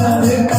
Hare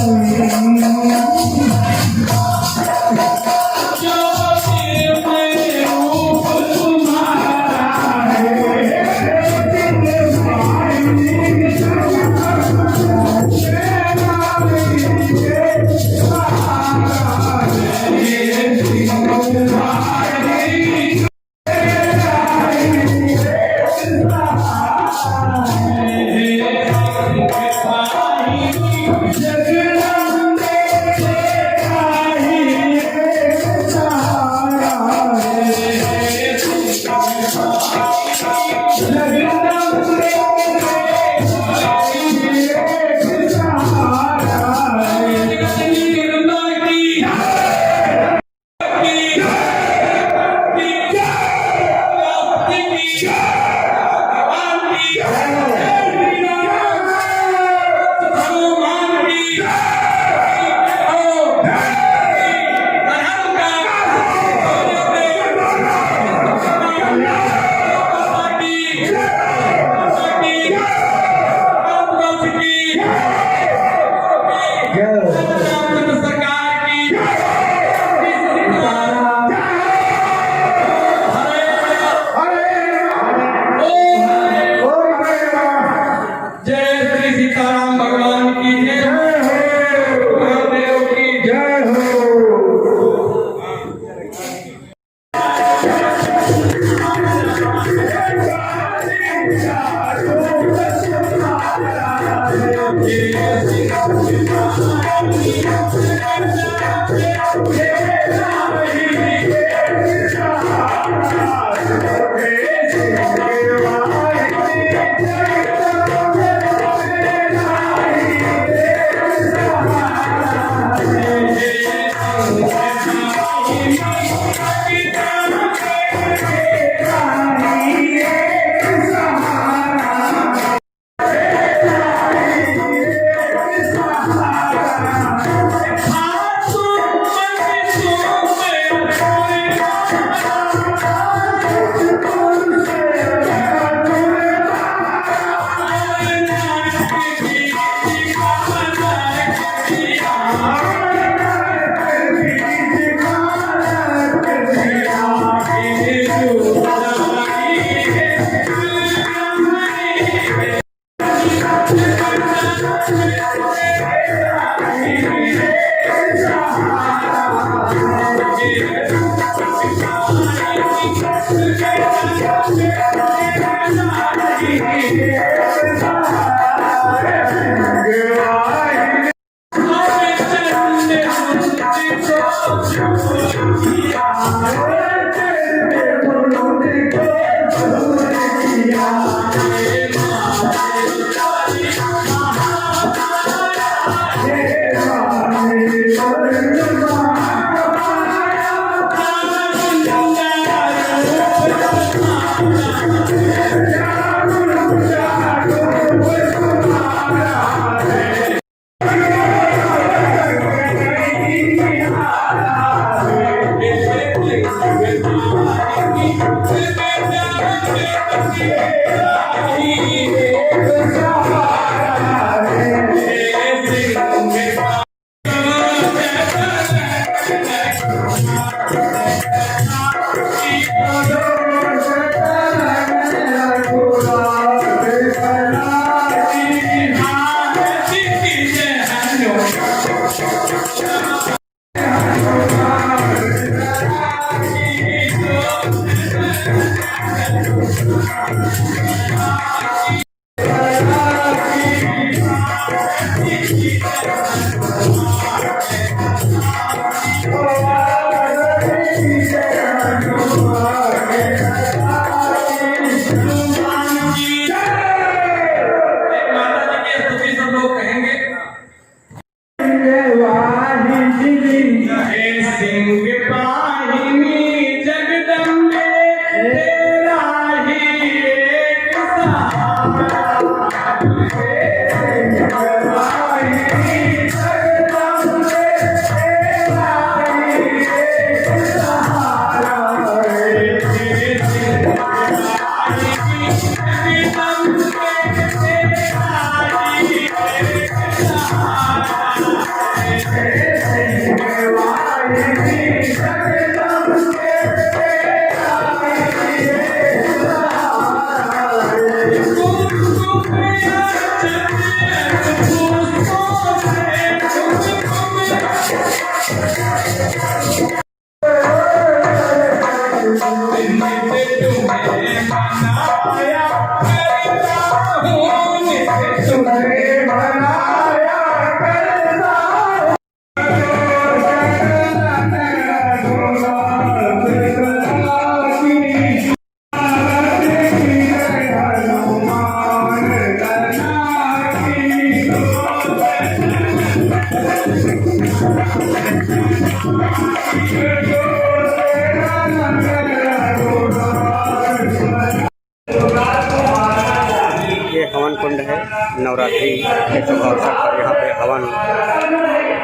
ये हवन कुंड है। नवरात्रि के शुभ अवसर पर यहाँ पे हवन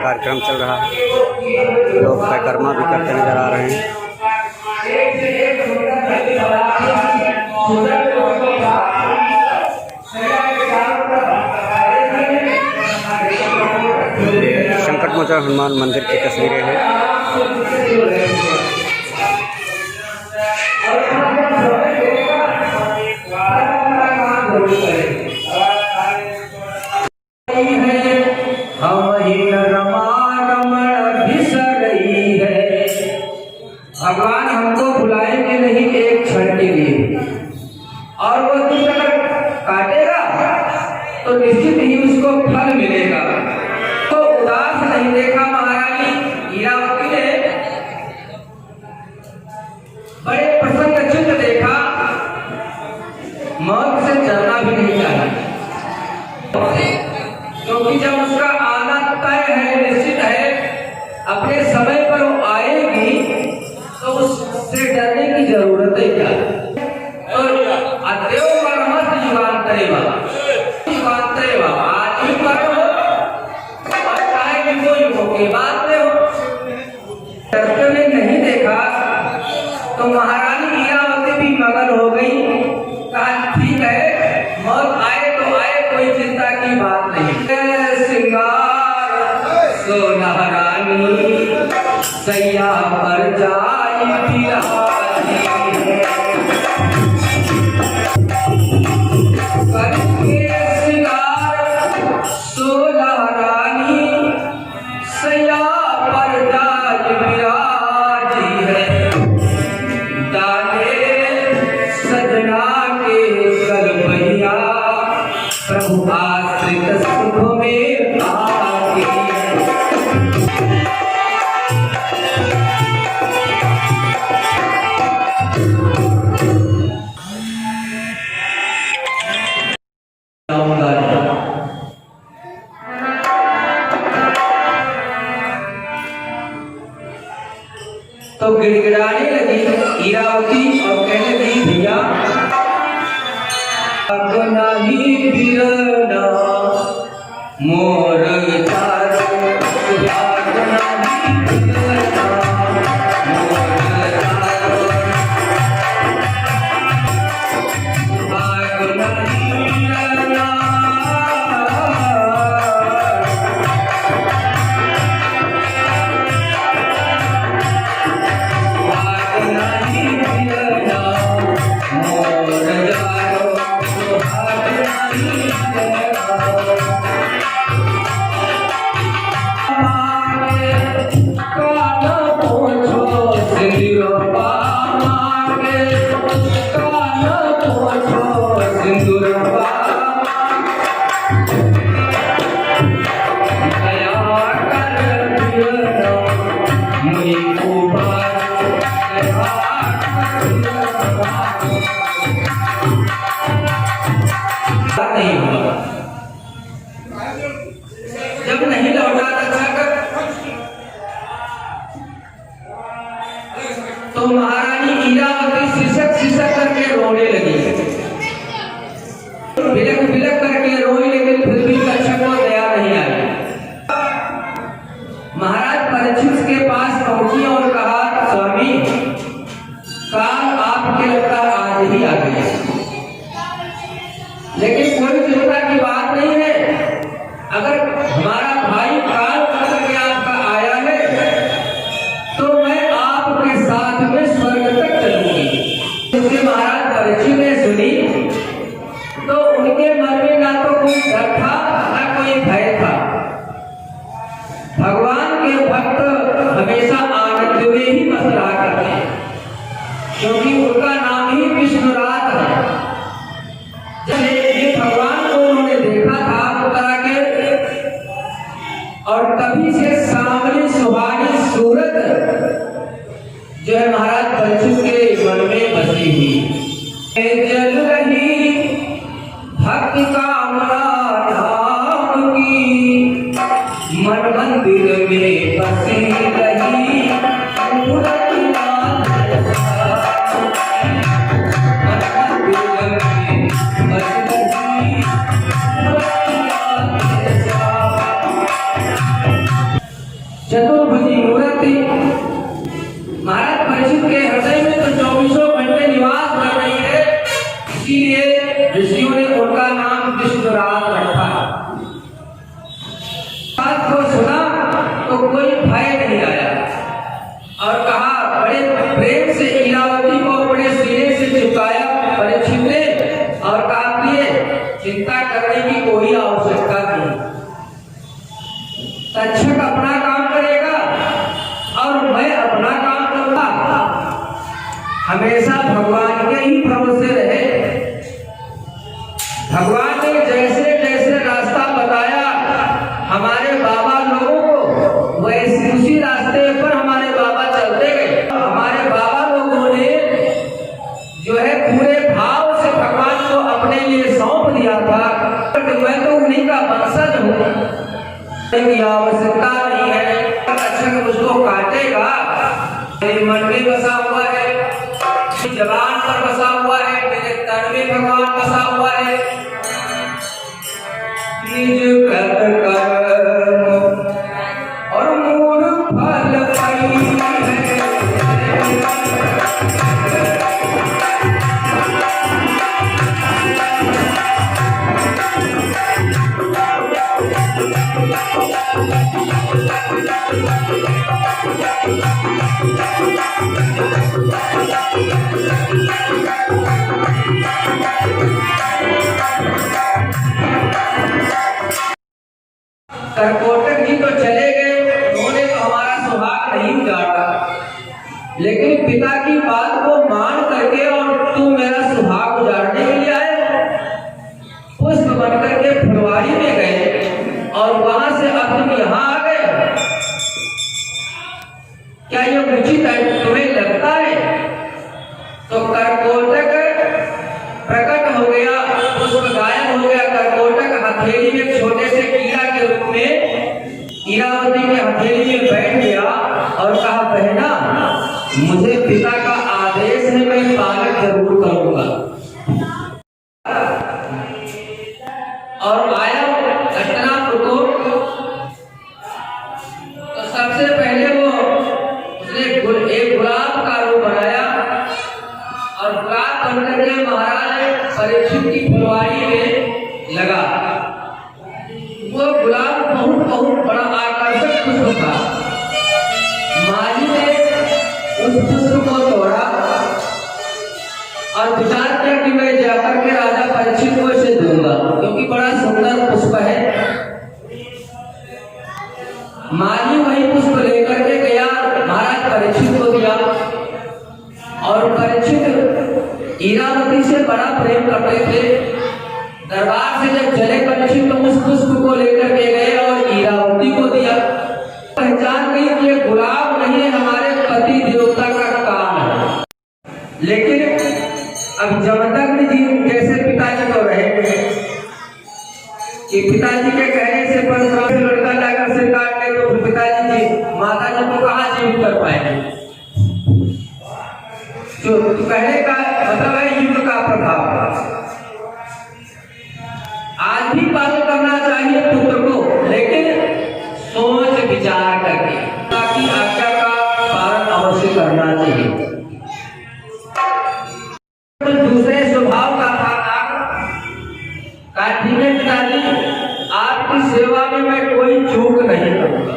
कार्यक्रम चल रहा है। लोग परिक्रमा भी करते नजर आ रहे हैं। संकटमोचन हनुमान मंदिर की तस्वीरें हैं। भगवान हमको बुलाएंगे नहीं एक क्षण के लिए, और वो दुष्ट अगर काटेगा तो निश्चित ही उसको फल मिलेगा। तो उदास नहीं देखा महारानी हीरावती ने, बड़े प्रसन्न चित्त देखा, मौत से डरना भी नहीं चाहिए, क्योंकि जब उसका आना तय है, निश्चित है, अपने समय पर वो आएगी, तो उससे डरने की जरूरत है क्या। तो अद्यो परमस्त युगांतरेवा युगांतरेवा, आज भी परम हो और चाहे कि वो युगों के बाद में हो। डरते में नहीं देखा तो महारानी हीरावती भी मगन हो गई। कहा ठीक है, मौत आए तो आए, कोई चिंता की बात नहीं। श्रृंगार सोना रानी सैया पर जाई बिराजी है, करके श्रृंगार सोना रानी सैया पर जाई बिराजी है। डाले सजना के गलबैया प्रभु आश्रित सुख में आके। तो गिड़गिड़ाने लगी हीरावती और कहने लगी भैया अपना ही बिरना मोर तारो, अपना ही बिरना मोर तारो, अपना ही बिरना जब नहीं लौटा तो महारानी हीरावती सिसक सिसक करके रोने लगी, बिलक बिलक करके रोई, लेकिन फिर भी लक्ष्मण को दया नहीं आई। महाराज परीक्षित के पास पहुंची और कहा स्वामी काल आपके लगता आज ही आ गया, लेकिन कोई चिंता की बात नहीं है। अगर हमारा भाई काल भगवान के भक्त हमेशा आनंद में ही मस्त रहा करते हैं, क्योंकि उनका नाम ही विष्णुराज है। जब एक भगवान को उन्होंने देखा था उतरा के, और तभी से सामने सुहानी सूरत जो है महाराज परीक्षित के मन में बसी हुई। जल रही भक्ति कामना धाम की, मन मंदिर में बसी रही मूरत चतुर्भुजी मूर्ति महाराज परीक्षित के हृदय में तो 24 घंटे निवास कर रही है, इसीलिए ऋषियों ने उनका नाम विष्णुराज रखा। बात को सुना तो कोई भय नहीं आया और कहा, बड़े प्रेम से इरावती को अपने सीने से चिपकाया परीक्षित ने और कहा, चिंता करने की कोई आवश्यकता नहीं, तक्षक अपना काम करेगा और मैं अपना काम करूंगा। हमेशा भगवान के ही भरोसे रहे। भगवान ने जैसे जैसे रास्ता बताया हमारे बाबा लोगों को, वैसे उसी रास्ते पर हमारे बाबा चलते गए। हमारे बाबा लोगों ने जो है पूरे भाव से भगवान को अपने लिए सौंप दिया था। मैं तो उन्हीं का वंशज हूँ, की आवश्यकता नहीं है, अच्छा मुझको काटेगा, मेरे मन में बसा हुआ है, जबान पर बसा हुआ है, मेरे तन में भगवान बसा हुआ है। निज कर और मूल फल पाई करकोटक जी तो चले गए, उन्होंने तो हमारा सुहाग नहीं उजाड़ा, लेकिन पिता की बात को मान करके और तू मेरा सुहाग उजाड़ने के लिए आए, पुष्प बन करके फुलवारी में गए और वहां से अब तुम यहाँ आ गए। क्या ये उचित है तुम्हें लगता है? तो करकोटक प्रकट हो गया, पुष्प गायब हो गया। करकोटक हथेली में छोटे से कीड़ा के रूप में इरावती के हथेली में बैठ गया और कहा, बहना मुझे पिता का आदेश है, मैं पालन जरूर करूंगा। और आया हस्तिनापुर को, तो सबसे पहले वो उसने एक गुलाब का रूप बनाया और गुलाब बनकर के महाराज परीक्षित की फुलवारी में लगा। वो गुलाब बहुत बड़ा आकर्षक पुष्प था। माली ने उस पुष्प को तोड़ा और विचार किया कि मैं जाकर के राजा परीक्षित को इसे दूंगा, क्योंकि बड़ा सुंदर पुष्प है। माली वही पुष्प लेकर के गया, महाराज परीक्षित को दिया और परीक्षित इरावती से बड़ा प्रेम करते थे। दरबार से जब चले परीक्षित तो उस पुष्प को लेकर के गए और इरावती को दिया। पहचान गई कि ये गुलाब नहीं है, हमारे पति देवता का काम है। लेकिन अब जमदग्नि जी जैसे पिताजी तो रहे कि पिताजी के कहने से परशुराम से लड़का जाकर से काट ले, तो पिताजी जी माता जी को कहाँ जीवित कर पाएंगे? जो कहने का मतलब है युग का प्रभाव। आज भी पालन करना चाहिए पुत्र को, लेकिन सोच विचार करके, ताकि आज्ञा का पालन अवश्य करना चाहिए। तो दूसरे स्वभाव का था ठीक है पिताजी, आपकी सेवा में मैं कोई चूक नहीं करूंगा।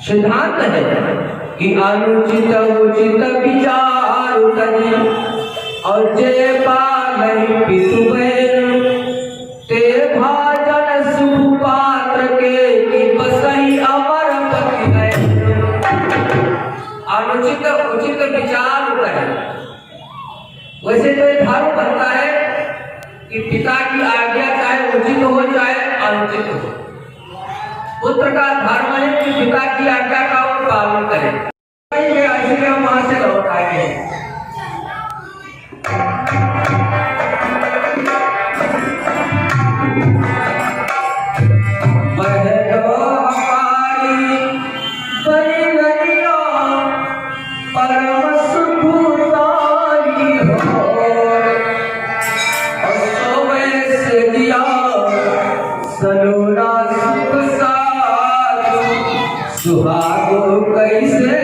सिद्धांत है कि अनुचित उचित विचार करी और जय पालई पितु ते भाजन सुपात्र के पर विचार होता है। वैसे तो ये धर्म बनता है कि पिता की आज्ञा चाहे उचित हो चाहे अनुचित हो, पुत्र का धर्म है कि पिता की आज्ञा का वो पालन करे। इसलिए हम वहां से लौट आए हैं। सुहागो कैसे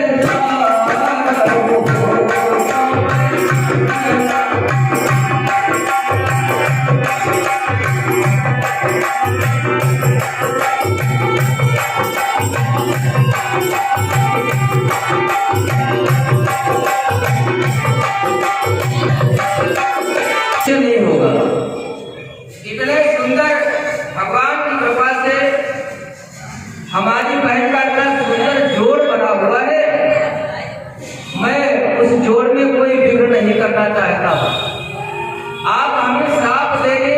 नहीं होगा। इतने सुंदर भगवान की कृपा से हमारी बहन का इतना सुंदर जोड़ बना हुआ है, मैं उस जोड़ में कोई विघ्न नहीं करना चाहता हूँ। आप हमें साफ देंगे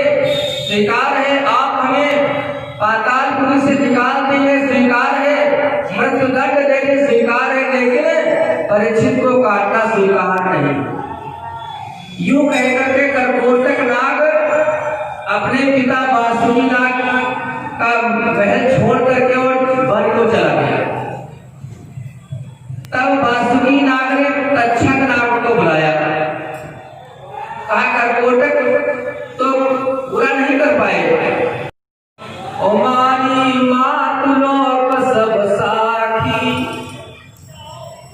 स्वीकार है, आप हमें पातालपुरी से निकाल देंगे स्वीकार है, मृत्युदंड देंगे स्वीकार है, लेकिन परीक्षित को काटना स्वीकार नहीं। यूं कहकर के कर्कोटक नाग अपने पिता वासुकी नाग का महल छोड़ करके और वन को चला गया। तब वासुकी नाग ने तक्षक नाग को बुलाया, कहा कर्कोटक तो पूरा नहीं कर पाए। ओमानी मातुलोक सब साखी।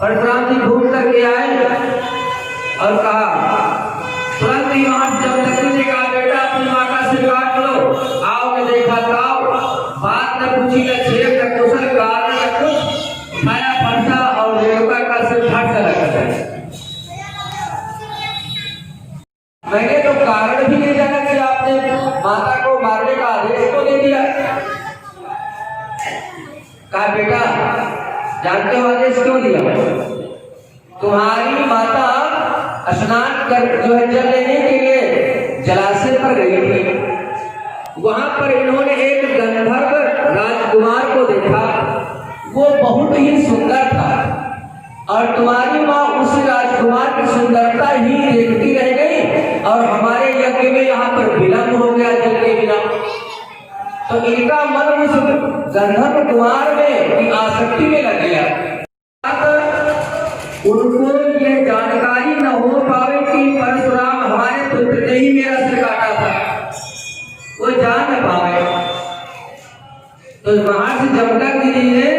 परशुराम जी घूम करके आए और कहा तुरंत ही वहां जब लक्ष्मी जी कहा बेटा अपनी माँ का सिर काट लो, आओ ने देखा ताओ, बात न पूछी न छेड़ न कुशल कारण न कुछ, उठाया फरसा और रेणुका का सिर फट से लगा। मैंने तो कारण भी नहीं जाना कि आपने माता को मारने का आदेश को दे दिया। कहा बेटा जानते हो आदेश क्यों दिया? तुम्हारी माता स्नान कर जो है जल लेने के लिए जलाशय पर गई थी। वहां पर इन्होंने एक गंधर्व राजकुमार को देखा, वो बहुत ही सुंदर था और तुम्हारी माँ उस राजकुमार की सुंदरता ही देखती रह गई और हमारे यज्ञ में यहाँ पर विलंब हो गया जल के बिना। तो इनका मन उस गंधर्व कुमार में की आसक्ति में लग गया। उनको ये जानकारी न हो पावे कि परशुराम हमारे पुत्र ने ही मेरा सिर काटा था, वो जान न पावे। तो महर्षि जमदग्नि जी ने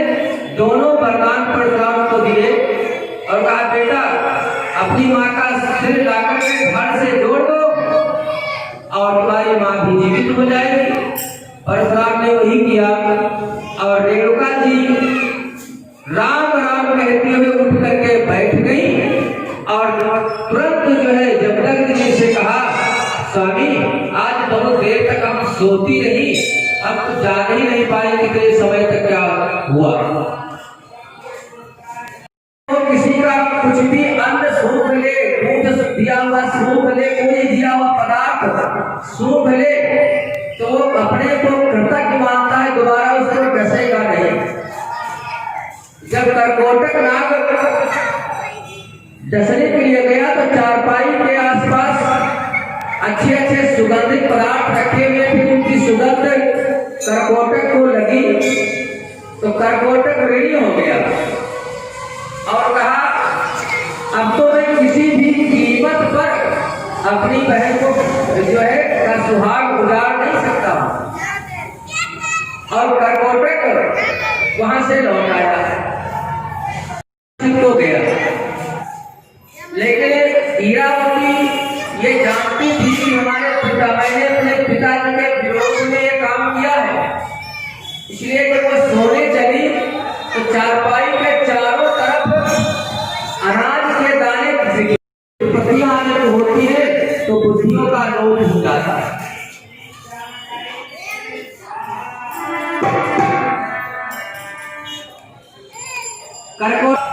दोनों वरदान परशुराम को दिए और कहा बेटा अपनी माँ का सिर लाकर के धड़ से जोड़ दो और तुम्हारी माँ भी जीवित हो जाएगी। परशुराम ने वही किया और रेणुका जी राम राम कहते हुए उठ करके बैठ गई और तुरंत जो है जमदग्नि जी से कहा स्वामी आज बहुत देर तक हम सोती रही, अब तो जान ही नहीं पाए कितने समय तक क्या हुआ। तो किसी का कुछ भी अन्न सूख ले, दूध दिया हुआ सूख ले, कोई दिया हुआ पदार्थ सूख ले तो अपने को कृतज्ञ मानता है, दोबारा उसको डसेगा नहीं। जब कर्कोटक नाग डसने के लिए गया तो चारपाई के आसपास अच्छे अच्छे सुगंधित पदार्थ रखे हुए थे, उनकी सुगंध कर्कोटक को लगी तो कर्कोटक रेडी हो गया और कहा अब तो मैं किसी भी कीमत पर अपनी बहन को जो है का सुहाग उजाड़ नहीं सकता। और कर्कोटक वहां से लौट आया तो गया, लेकिन हीरावती ये जानती थी कि हमारे पिता, मैंने अपने पिताजी के विरोध में ये काम किया है, इसलिए जब वो सोने चली तो चारपाई के चारों तरफ अनाज के दाने पत्तियां आने होती है तो बुद्धियों का लोभ हो जाता है। कर्कोटक